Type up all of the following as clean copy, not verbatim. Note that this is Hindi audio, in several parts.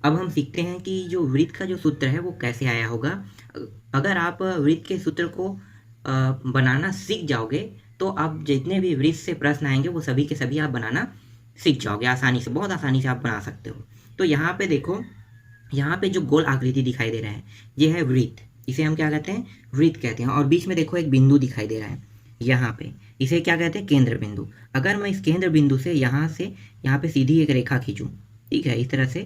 अब हम सीखते हैं कि जो वृत्त का जो सूत्र है वो कैसे आया होगा। अगर आप वृत्त के सूत्र को बनाना सीख जाओगे तो आप जितने भी वृत्त से प्रश्न आएंगे वो सभी के सभी आप बनाना सीख जाओगे आसानी से, बहुत आसानी से आप बना सकते हो। तो यहाँ पे देखो, यहाँ पे जो गोल आकृति दिखाई दे रहा है ये है वृत्त, इसे हम क्या कहते हैं, वृत्त कहते हैं। और बीच में देखो एक बिंदु दिखाई दे रहा है यहाँ पे, इसे क्या कहते हैं, केंद्र बिंदु। अगर मैं इस केंद्र बिंदु से यहाँ पे सीधी एक रेखा खींचूं, ठीक है, इस तरह से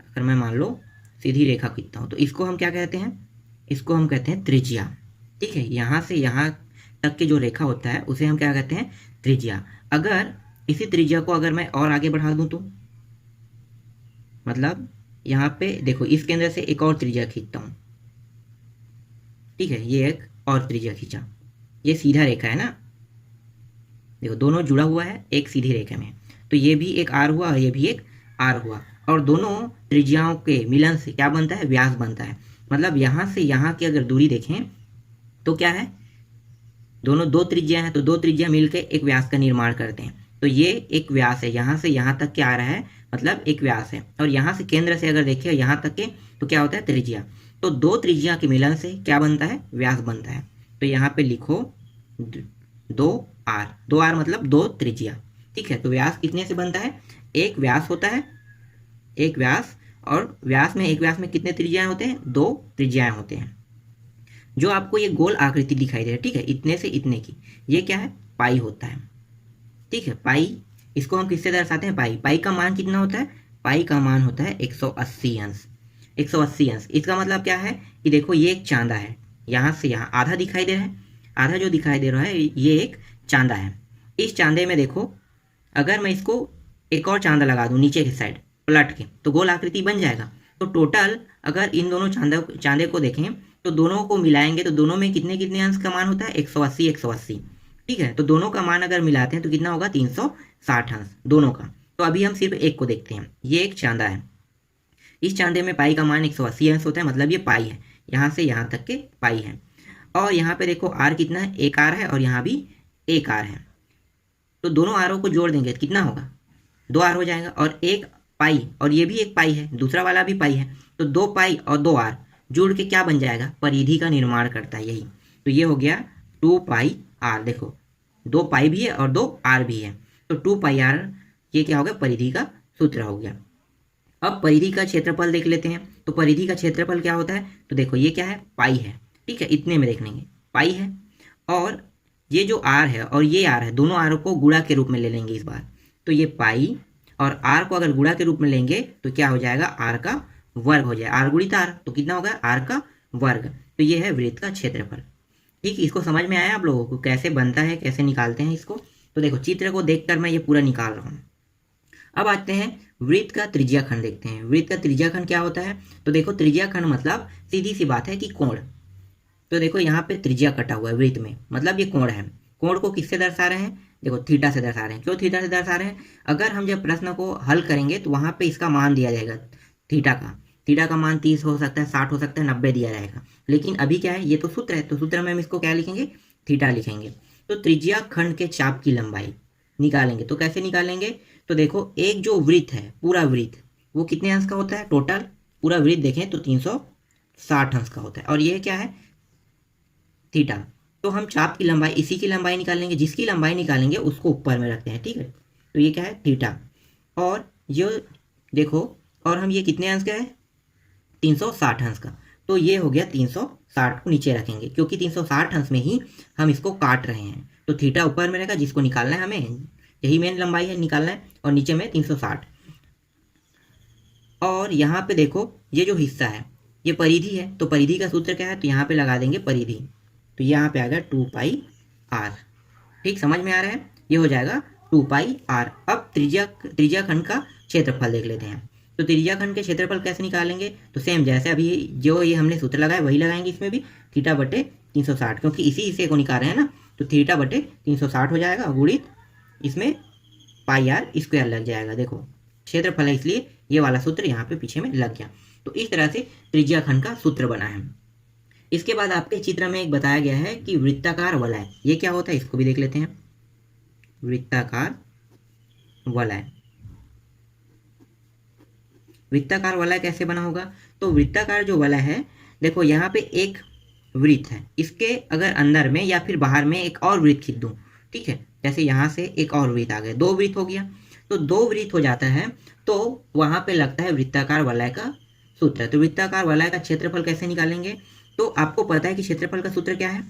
अगर मैं मान लो सीधी रेखा खींचता हूँ तो इसको हम क्या कहते हैं, इसको हम कहते हैं त्रिज्या। ठीक है, यहाँ से यहाँ तक की जो रेखा होता है उसे हम क्या कहते हैं, त्रिज्या। अगर इसी त्रिज्या को अगर मैं और आगे बढ़ा दूं तो मतलब यहाँ पे देखो इस केंद्र से एक और त्रिज्या खींचता हूँ, ठीक है, ये एक और त्रिज्या खींचा, ये सीधा रेखा है ना, देखो दोनों जुड़ा हुआ है एक सीधी रेखा में, तो ये भी एक आर हुआ और ये भी एक आर हुआ, और दोनों त्रिज्याओं के मिलन से क्या बनता है, व्यास बनता है। मतलब यहाँ से यहाँ की अगर दूरी देखें तो क्या है, दोनों दो त्रिज्या हैं तो दो त्रिज्या मिलकर एक व्यास का निर्माण करते हैं, तो ये एक व्यास है, यहाँ से यहाँ तक क्या आ रहा है, मतलब एक व्यास है। और यहाँ से केंद्र से अगर देखिए यहाँ तक के तो क्या होता है, त्रिज्या। तो दो त्रिज्या के मिलन से क्या बनता है, व्यास बनता है। तो यहाँ पे लिखो 2r, 2r मतलब दो त्रिज्या। ठीक है, तो व्यास कितने से बनता है, एक व्यास होता है, एक व्यास, और व्यास में, एक व्यास में कितने त्रिज्याएं होते हैं, दो त्रिज्याएं होते हैं। जो आपको ये गोल आकृति दिखाई दे रही है, ठीक है, इतने से इतने की, ये क्या है, पाई होता है। ठीक है, पाई, इसको हम किससे दर्शाते हैं, पाई। पाई का मान कितना होता है, पाई का मान होता है 180 अंश। 180 अंश, इसका मतलब क्या है कि देखो ये एक चांदा है, यहाँ से यहाँ आधा दिखाई दे रहा है, आधा जो दिखाई दे रहा है ये एक चांदा है। इस चांदे में देखो अगर मैं इसको एक और चांदा लगा दूं नीचे की साइड पलट के तो गोल आकृति बन जाएगा। तो टोटल अगर इन दोनों चांदे को देखें तो दोनों को मिलाएंगे तो दोनों में कितने कितने अंश का मान होता है, 180 180। ठीक है, तो दोनों का मान अगर मिलाते हैं तो कितना होगा, 360 अंश दोनों का। तो अभी हम सिर्फ एक को देखते हैं, ये एक चांदा है, इस चांदे में पाई का मान 180 अंश होता है, मतलब ये पाई है, यहाँ से यहाँ तक के पाई है। और यहाँ पे देखो आर कितना है, एक आर है, और यहाँ भी एक आर है, तो दोनों आरों को जोड़ देंगे कितना होगा, 2 आर हो जाएगा। और एक पाई, और ये भी एक पाई है, दूसरा वाला भी पाई है, तो 2 पाई और 2 आर जुड़ के क्या बन जाएगा, परिधि का निर्माण करता है यही। तो ये हो गया 2 पाई आर, देखो 2 पाई भी है और 2 आर भी है, तो 2 पाई आर ये क्या हो गया, परिधि का सूत्र हो गया। अब परिधि का क्षेत्रफल देख लेते हैं, तो परिधि का क्षेत्रफल क्या होता है, तो देखो ये क्या है, पाई है। ठीक है, इतने में देख लेंगे, पाई है, और ये जो आर है और ये आर है, दोनों आर को गुणा के रूप में ले लेंगे इस बार, तो ये पाई और आर को अगर गुणा के रूप में लेंगे तो क्या हो जाएगा, आर का वर्ग हो जाएगा, आर गुणित आर, तो कितना होगा, आर का वर्ग। तो ये है वृत्त का क्षेत्रफल। ठीक, इसको समझ में आया आप लोगों को कैसे बनता है, कैसे निकालते हैं इसको। तो देखो चित्र को देखकर मैं ये पूरा निकाल रहा हूँ। अब आते हैं वृत्त का त्रिज्याखंड देखते हैं। वृत्त का त्रिज्याखंड क्या होता है, तो देखो त्रिज्याखंड मतलब सीधी सी बात है कि कोण। तो देखो यहाँ पे त्रिज्या कटा हुआ है वृत्त में, मतलब ये कोण है। कोण को किससे दर्शा रहे हैं, देखो थीटा से दर्शा रहे हैं। क्यों थीटा से दर्शा रहे हैं, अगर हम जब प्रश्न को हल करेंगे तो वहां पे इसका मान दिया जाएगा थीटा का। थीटा का मान 30 हो सकता है, 60 हो सकता है, 90 दिया जाएगा। लेकिन अभी क्या है, ये तो सूत्र है, तो सूत्र में हम इसको क्या लिखेंगे, थीटा लिखेंगे। तो त्रिज्या खंड के चाप की लंबाई निकालेंगे, तो कैसे निकालेंगे, तो देखो एक जो वृत्त है, पूरा वृत्त वो कितने अंश का होता है, टोटल पूरा वृत्त देखें तो 360 अंश का होता है, और ये क्या है, थीटा। तो हम चाप की लंबाई, इसी की लंबाई निकालेंगे, जिसकी लंबाई निकालेंगे उसको ऊपर में रखते हैं। ठीक है, तो ये क्या है, थीटा। और ये देखो, और हम ये कितने अंश का है, 360 अंश का, तो ये हो गया 360 को नीचे रखेंगे, क्योंकि 360 अंश में ही हम इसको काट रहे हैं, तो थीटा ऊपर में रहेगा, जिसको निकालना है हमें, यही मेन लंबाई है निकालना है, और नीचे में 360। और यहाँ पे देखो ये जो हिस्सा है ये परिधि है, तो परिधि का सूत्र क्या है, तो यहाँ पे लगा देंगे परिधि, तो यहाँ पे आ गया 2 पाई आर। ठीक, समझ में आ रहा है, ये हो जाएगा 2 पाई आर। अब त्रिज्याखंड का क्षेत्रफल देख लेते हैं। तो त्रिज्याखंड के क्षेत्रफल कैसे निकालेंगे, तो सेम जैसे अभी जो ये हमने सूत्र लगाया वही लगाएंगे इसमें भी, थीटा बटे 360, क्योंकि इसी हिस्से को निकाल रहे हैं ना, तो थीटा बटे 360 हो जाएगा, गुणित इसमें पाई आर स्क्वायर लग जाएगा। देखो क्षेत्रफल है इसलिए ये वाला सूत्र यहाँ पे पीछे में लग गया। तो इस तरह से त्रिज्याखंड का सूत्र बना है। इसके बाद आपके चित्र में एक बताया गया है कि वृत्ताकार वलय, ये क्या होता है इसको भी देख लेते हैं। वृत्ताकार वलय, वृत्ताकार वलय कैसे बना होगा? तो वृत्ताकार जो वलय है, देखो यहाँ पे एक वृत्त है, इसके अगर अंदर में या फिर बाहर में एक और वृत्त खींच दूँ, ठीक है, जैसे यहाँ से एक और वृत्त आ गया, 2 वृत्त हो गया, तो 2 वृत्त हो जाता है, तो वहाँ पे लगता है वृत्ताकार वलय का सूत्र। तो वृत्ताकार वलय का क्षेत्रफल कैसे निकालेंगे? तो आपको पता है कि क्षेत्रफल का सूत्र क्या है?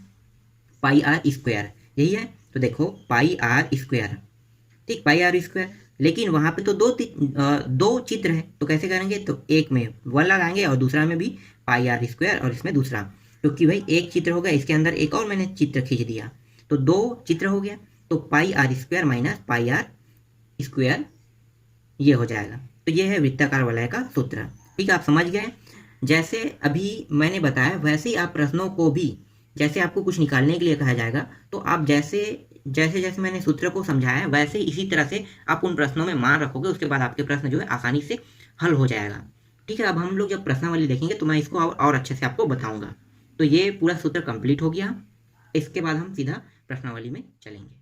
पाई आर स्क्वायर, यही है। तो देखो पाई आर स्क्वायर, ठीक, पाई आर स्क्वायर, लेकिन वहाँ पे तो दो चित्र है, तो कैसे करेंगे? तो एक में 1 लगाएंगे और दूसरा में भी पाई आर स्क्वायर और इसमें दूसरा, क्योंकि भाई एक चित्र हो गया, इसके अंदर एक और मैंने चित्र खींच दिया, तो 2 चित्र हो गया, तो pi R square minus pi R square ये हो जाएगा। तो ये है वृत्ताकार वलय का सूत्र। ठीक है, आप समझ गए। जैसे अभी मैंने बताया वैसे ही आप प्रश्नों को भी, जैसे आपको कुछ निकालने के लिए कहा जाएगा, तो आप जैसे जैसे मैंने सूत्र को समझाया वैसे इसी तरह से आप उन प्रश्नों में मान रखोगे, उसके बाद आपके प्रश्न जो है आसानी से हल हो जाएगा। ठीक है, अब हम लोग जब प्रश्नावली देखेंगे तो मैं इसको और अच्छे से आपको बताऊंगा। तो ये पूरा सूत्र कंप्लीट हो गया, इसके बाद हम सीधा प्रश्नावली में चलेंगे।